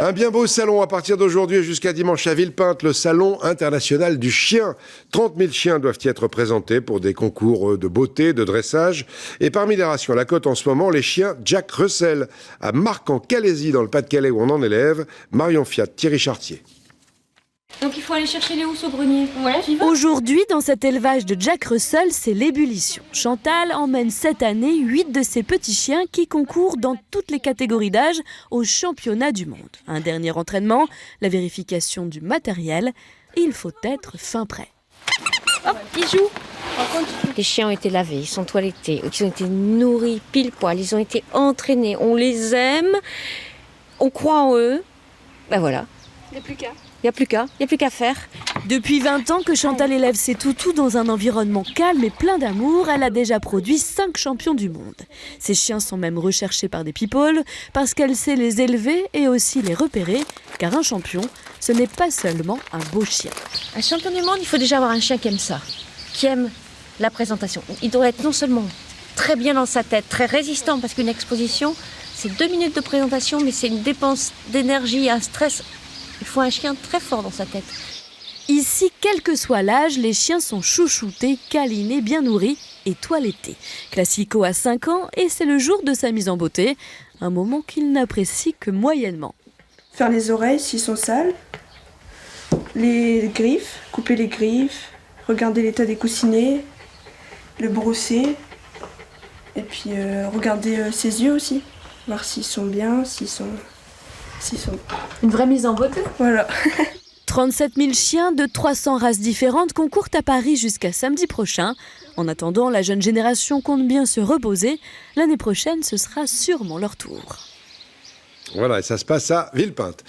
Un bien beau salon à partir d'aujourd'hui et jusqu'à dimanche à Villepinte, le salon international du chien. 30 000 chiens doivent y être présentés pour des concours de beauté, de dressage. Et parmi les rations à la cote en ce moment, les chiens Jack Russell à Marc-en-Calaisis dans le Pas-de-Calais où on en élève. Marion Fiat, Thierry Chartier. Donc il faut aller chercher les housses au grenier. Ouais, j'y vais. Aujourd'hui, dans cet élevage de Jack Russell, c'est l'ébullition. Chantal emmène cette année 8 de ses petits chiens qui concourent dans toutes les catégories d'âge au championnat du monde. Un dernier entraînement, la vérification du matériel. Il faut être fin prêt. Hop, ils jouent. Les chiens ont été lavés, ils sont toilettés, ils ont été nourris pile poil, ils ont été entraînés. On les aime, on croit en eux. Ben voilà. Il n'y a plus qu'à. Il n'y a plus qu'à faire. Depuis 20 ans que Chantal élève ses toutous dans un environnement calme et plein d'amour, elle a déjà produit 5 champions du monde. Ces chiens sont même recherchés par des people parce qu'elle sait les élever et aussi les repérer, car un champion, ce n'est pas seulement un beau chien. Un champion du monde, il faut déjà avoir un chien qui aime ça, qui aime la présentation. Il doit être non seulement très bien dans sa tête, très résistant, parce qu'une exposition, c'est 2 minutes de présentation, mais c'est une dépense d'énergie, un stress. Il faut un chien très fort dans sa tête. Ici, quel que soit l'âge, les chiens sont chouchoutés, câlinés, bien nourris et toilettés. Classico a 5 ans et c'est le jour de sa mise en beauté, un moment qu'il n'apprécie que moyennement. Faire les oreilles s'ils sont sales, les griffes, couper les griffes, regarder l'état des coussinets, le brosser, et puis regarder ses yeux aussi, voir s'ils sont bien, s'ils sont... Une vraie mise en beauté. Voilà. 37 000 chiens de 300 races différentes concourent à Paris jusqu'à samedi prochain. En attendant, la jeune génération compte bien se reposer. L'année prochaine, ce sera sûrement leur tour. Voilà, et ça se passe à Villepinte.